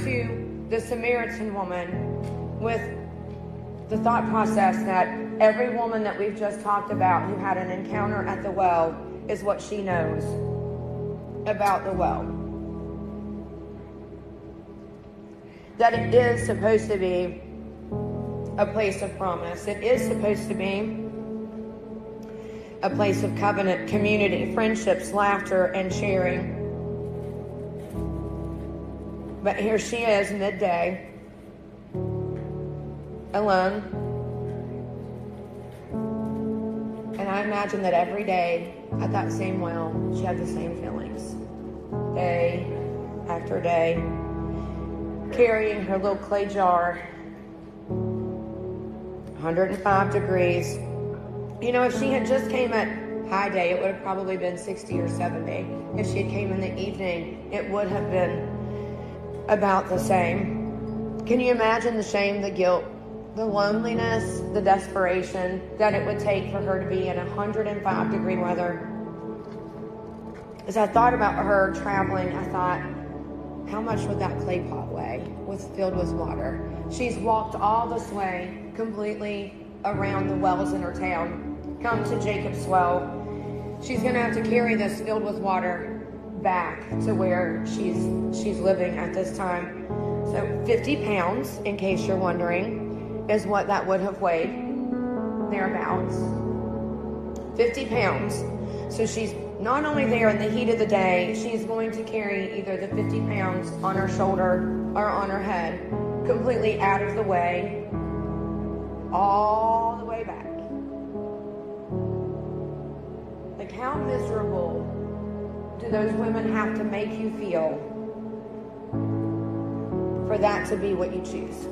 to the Samaritan woman with the thought process that every woman that we've just talked about who had an encounter at the well is what she knows about the well. That it is supposed to be a place of promise. It is supposed to be a place of covenant, community, friendships, laughter, and sharing. But here she is, midday, alone. And I imagine that every day at that same well, she had the same feelings. Day after day, carrying her little clay jar, 105 degrees. You know, if she had just came at high day, it would have probably been 60 or 70. If she had came in the evening, it would have been about the same. Can you imagine the shame, the guilt, the loneliness, the desperation that it would take for her to be in 105 degree weather? As I thought about her traveling, I thought, how much would that clay pot weigh filled with water? She's walked all this way completely around the wells in her town, come to Jacob's well. She's going to have to carry this filled with water back to where she's living at this time. So 50 pounds, in case you're wondering, is what that would have weighed, thereabouts. 50 pounds. So she's not only there in the heat of the day, she's going to carry either the 50 pounds on her shoulder or on her head, completely out of the way, all the way back. Like, how miserable do those women have to make you feel for that to be what you choose?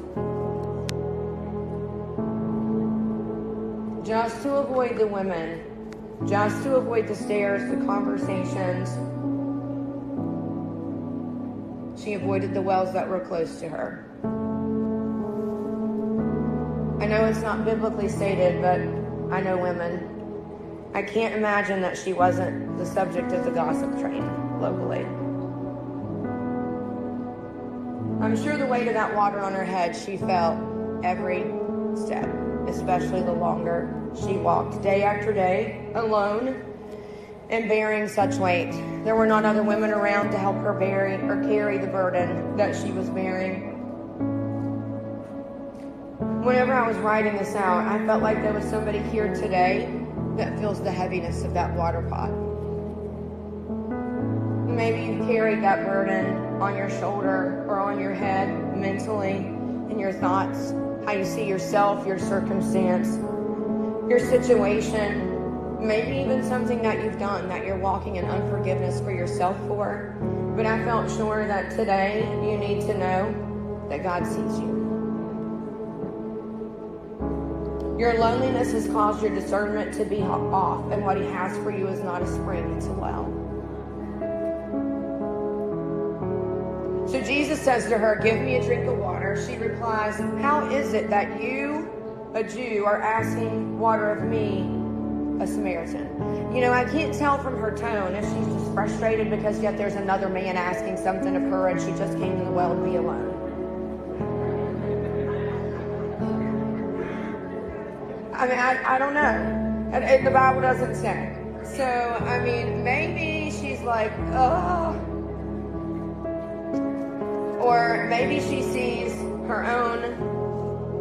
Just to avoid the women, just to avoid the stares, the conversations, she avoided the wells that were close to her. I know it's not biblically stated, but I know women. I can't imagine that she wasn't the subject of the gossip train locally. I'm sure the weight of that water on her head, she felt every step, especially the longer she walked, day after day, alone and bearing such weight. There were not other women around to help her bear or carry the burden that she was bearing. Whenever I was writing this out, I felt like there was somebody here today that feels the heaviness of that water pot. Maybe you've carried that burden on your shoulder or on your head mentally, in your thoughts, how you see yourself, your circumstance, your situation, maybe even something that you've done that you're walking in unforgiveness for yourself for. But I felt sure that today you need to know that God sees you. Your loneliness has caused your discernment to be off, and what He has for you is not a spring, it's a well. So Jesus says to her, "Give me a drink of water." She replies, "How is it that you, a Jew, are asking water of me, a Samaritan?" You know, I can't tell from her tone if she's just frustrated because yet there's another man asking something of her and she just came to the well to be alone. I mean, I don't know. The Bible doesn't say. So, I mean, maybe she's like, oh. Or maybe she sees her own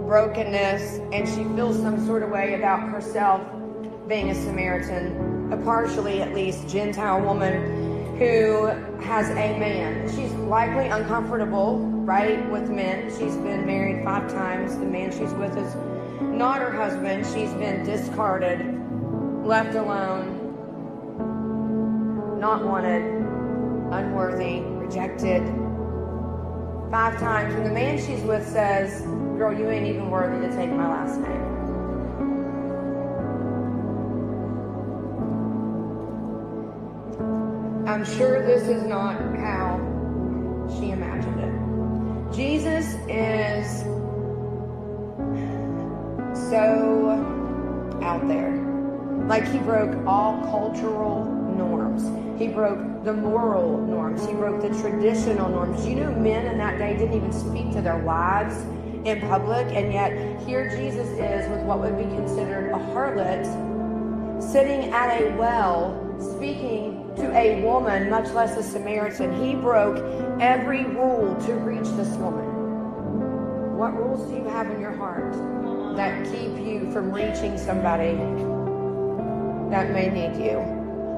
brokenness and she feels some sort of way about herself being a Samaritan, a partially at least Gentile woman who has a man. She's likely uncomfortable, right, with men. She's been married 5 times. The man she's with is not her husband. She's been discarded, left alone, not wanted, unworthy, rejected 5 times. And the man she's with says, "Girl, you ain't even worthy to take my last name." I'm sure this is not how she imagined it. Jesus is so out there. Like, He broke all cultural norms. He broke the moral norms. He broke the traditional norms. You know, men in that day didn't even speak to their wives in public, and yet here Jesus is with what would be considered a harlot, sitting at a well, speaking to a woman, much less a Samaritan. He broke every rule to reach this woman. What rules do you have in your heart that keep you from reaching somebody that may need you?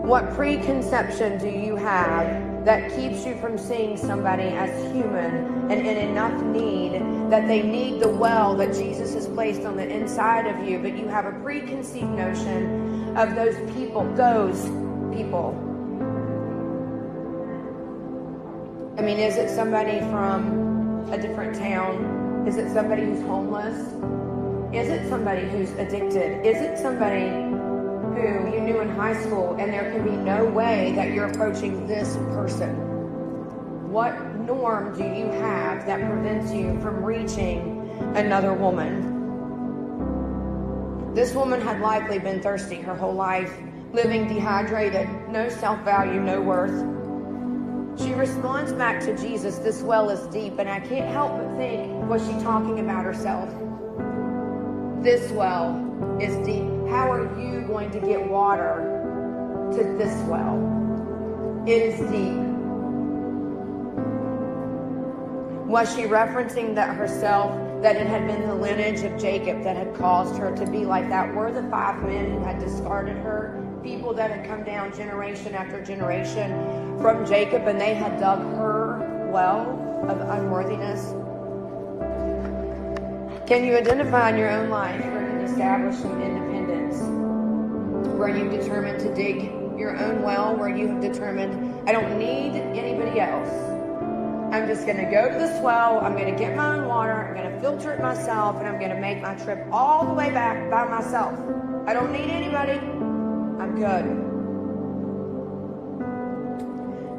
What preconception do you have that keeps you from seeing somebody as human and in enough need that they need the well that Jesus has placed on the inside of you, but you have a preconceived notion of those people. I mean, is it somebody from a different town? Is it somebody who's homeless? Is it somebody who's addicted? Is it somebody who you knew in high school and there can be no way that you're approaching this person? What norm do you have that prevents you from reaching another woman? This woman had likely been thirsty her whole life, living dehydrated, no self-value, no worth. She responds back to Jesus, this well is deep, and I can't help but think, was she talking about herself? This well is deep. How are you going to get water to this well? It is deep. Was she referencing that herself, that it had been the lineage of Jacob that had caused her to be like that? Were the 5 men who had discarded her people that had come down generation after generation from Jacob, and they had dug her well of unworthiness? Can you identify in your own life where you can establish some independence, where you've determined to dig your own well, where you've determined, I don't need anybody else. I'm just going to go to this well, I'm going to get my own water, I'm going to filter it myself, and I'm going to make my trip all the way back by myself. I don't need anybody. I'm good.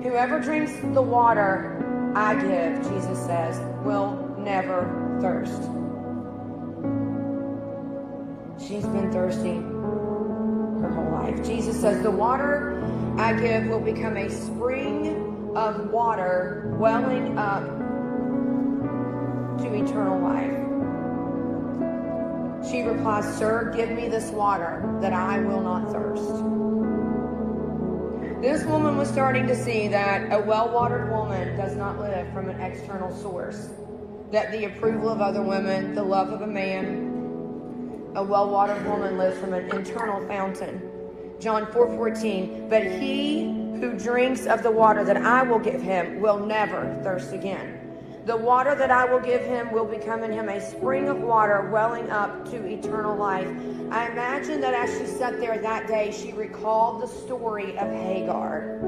Whoever drinks the water I give, Jesus says, will never thirst. She's been thirsty her whole life. Jesus says, the water I give will become a spring of water welling up to eternal life. She replies, sir, give me this water that I will not thirst. This woman was starting to see that a well-watered woman does not live from an external source, that the approval of other women, the love of a man, a well-watered woman lives from an internal fountain. John 4:14, but he who drinks of the water that I will give him will never thirst again. The water that I will give him will become in him a spring of water welling up to eternal life. I imagine that as she sat there that day, she recalled the story of Hagar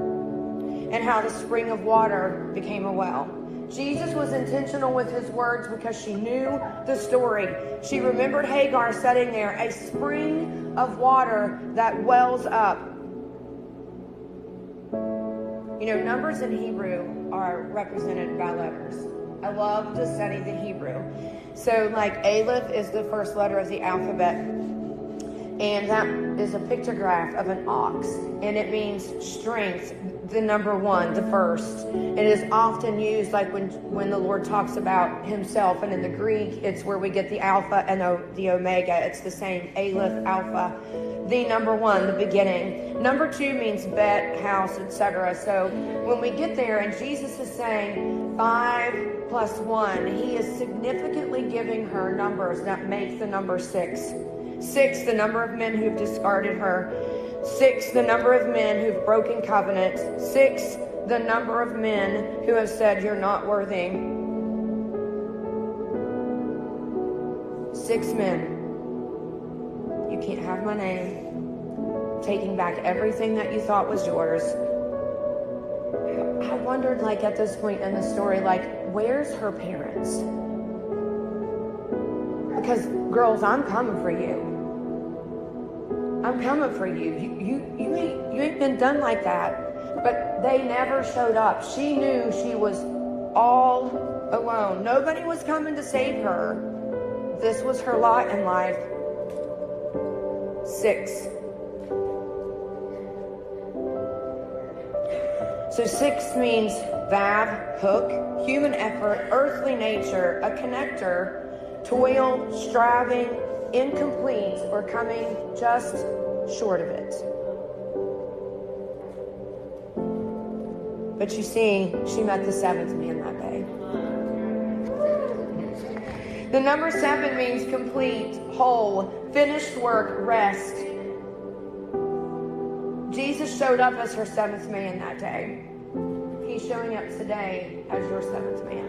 and how the spring of water became a well. Jesus was intentional with his words because she knew the story. She remembered Hagar sitting there, a spring of water that wells up. You know, numbers in Hebrew are represented by letters. I love to study the Hebrew. So like Aleph is the first letter of the alphabet. And that is a pictograph of an ox. And it means strength, the number 1, the first. It is often used like when the Lord talks about himself. And in the Greek, it's where we get the alpha and the omega. It's the same, Aleph, alpha. The number 1, the beginning. Number 2 means bet, house, etc. So when we get there and Jesus is saying 5 plus 1, he is significantly giving her numbers that make the number 6. 6, the number of men who've discarded her. 6, the number of men who've broken covenant. 6, the number of men who have said you're not worthy. 6 men. You can't have my name. Taking back everything that you thought was yours. I wondered, like, at this point in the story, like, where's her parents? Because, girls, I'm coming for you. I'm coming for you. You ain't been done like that. But they never showed up. She knew she was all alone. Nobody was coming to save her. This was her lot in life. 6. So 6 means vav, hook, human effort, earthly nature, a connector, toil, striving, incomplete, or coming just short of it. But you see, she met the 7th man that day. The number 7 means complete, whole, finished work, rest. Jesus showed up as her 7th man that day. He's showing up today as your 7th man.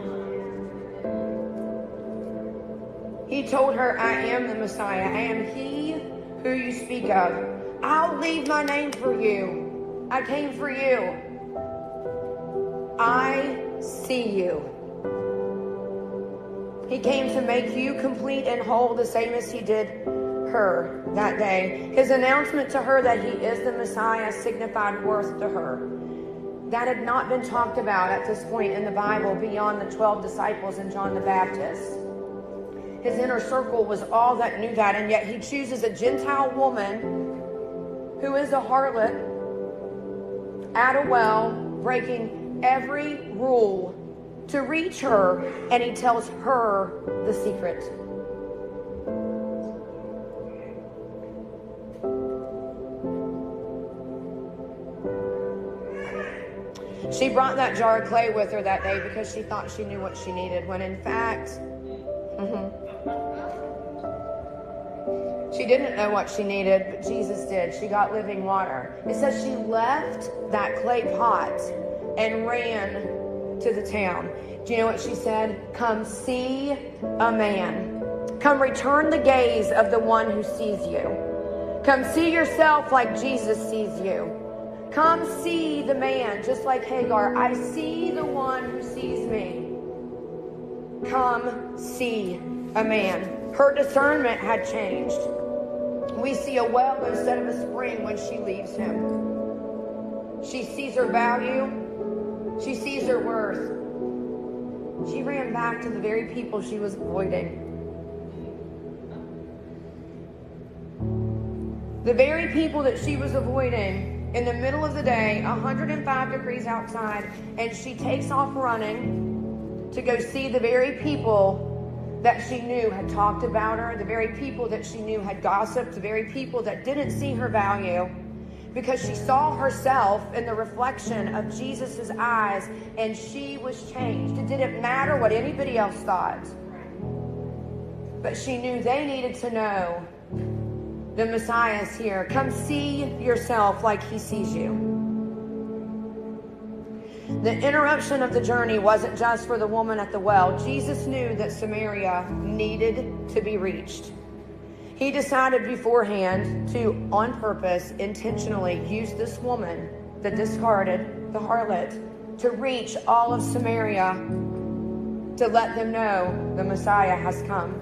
He told her, I am the Messiah. I am he who you speak of. I'll leave my name for you. I came for you. I see you. He came to make you complete and whole, the same as he did her that day. His announcement to her that he is the Messiah signified worth to her. That had not been talked about at this point in the Bible beyond the 12 disciples and John the Baptist. His inner circle was all that knew that, and yet he chooses a Gentile woman who is a harlot at a well, breaking every rule to reach her, and he tells her the secret. She brought that jar of clay with her that day because she thought she knew what she needed, when in fact, she didn't know what she needed, but Jesus did. She got living water. It says she left that clay pot and ran to the town. Do you know what she said? Come see a man. Come return the gaze of the one who sees you. Come see yourself like Jesus sees you. Come see the man, just like Hagar. I see the one who sees me. Come see a man. Her discernment had changed. We see a well instead of a spring when she leaves him. She sees her value. She sees her worth. She ran back to the very people she was avoiding. The very people that she was avoiding in the middle of the day, 105 degrees outside, and she takes off running to go see the very people that she knew had talked about her, the very people that she knew had gossiped, the very people that didn't see her value, because she saw herself in the reflection of Jesus's eyes, and she was changed. It didn't matter what anybody else thought, but she knew they needed to know the Messiah is here. Come see yourself like he sees you. The interruption of the journey wasn't just for the woman at the well. Jesus knew that Samaria needed to be reached. He decided beforehand to, on purpose, intentionally use this woman, the discarded, the harlot, to reach all of Samaria, to let them know the Messiah has come.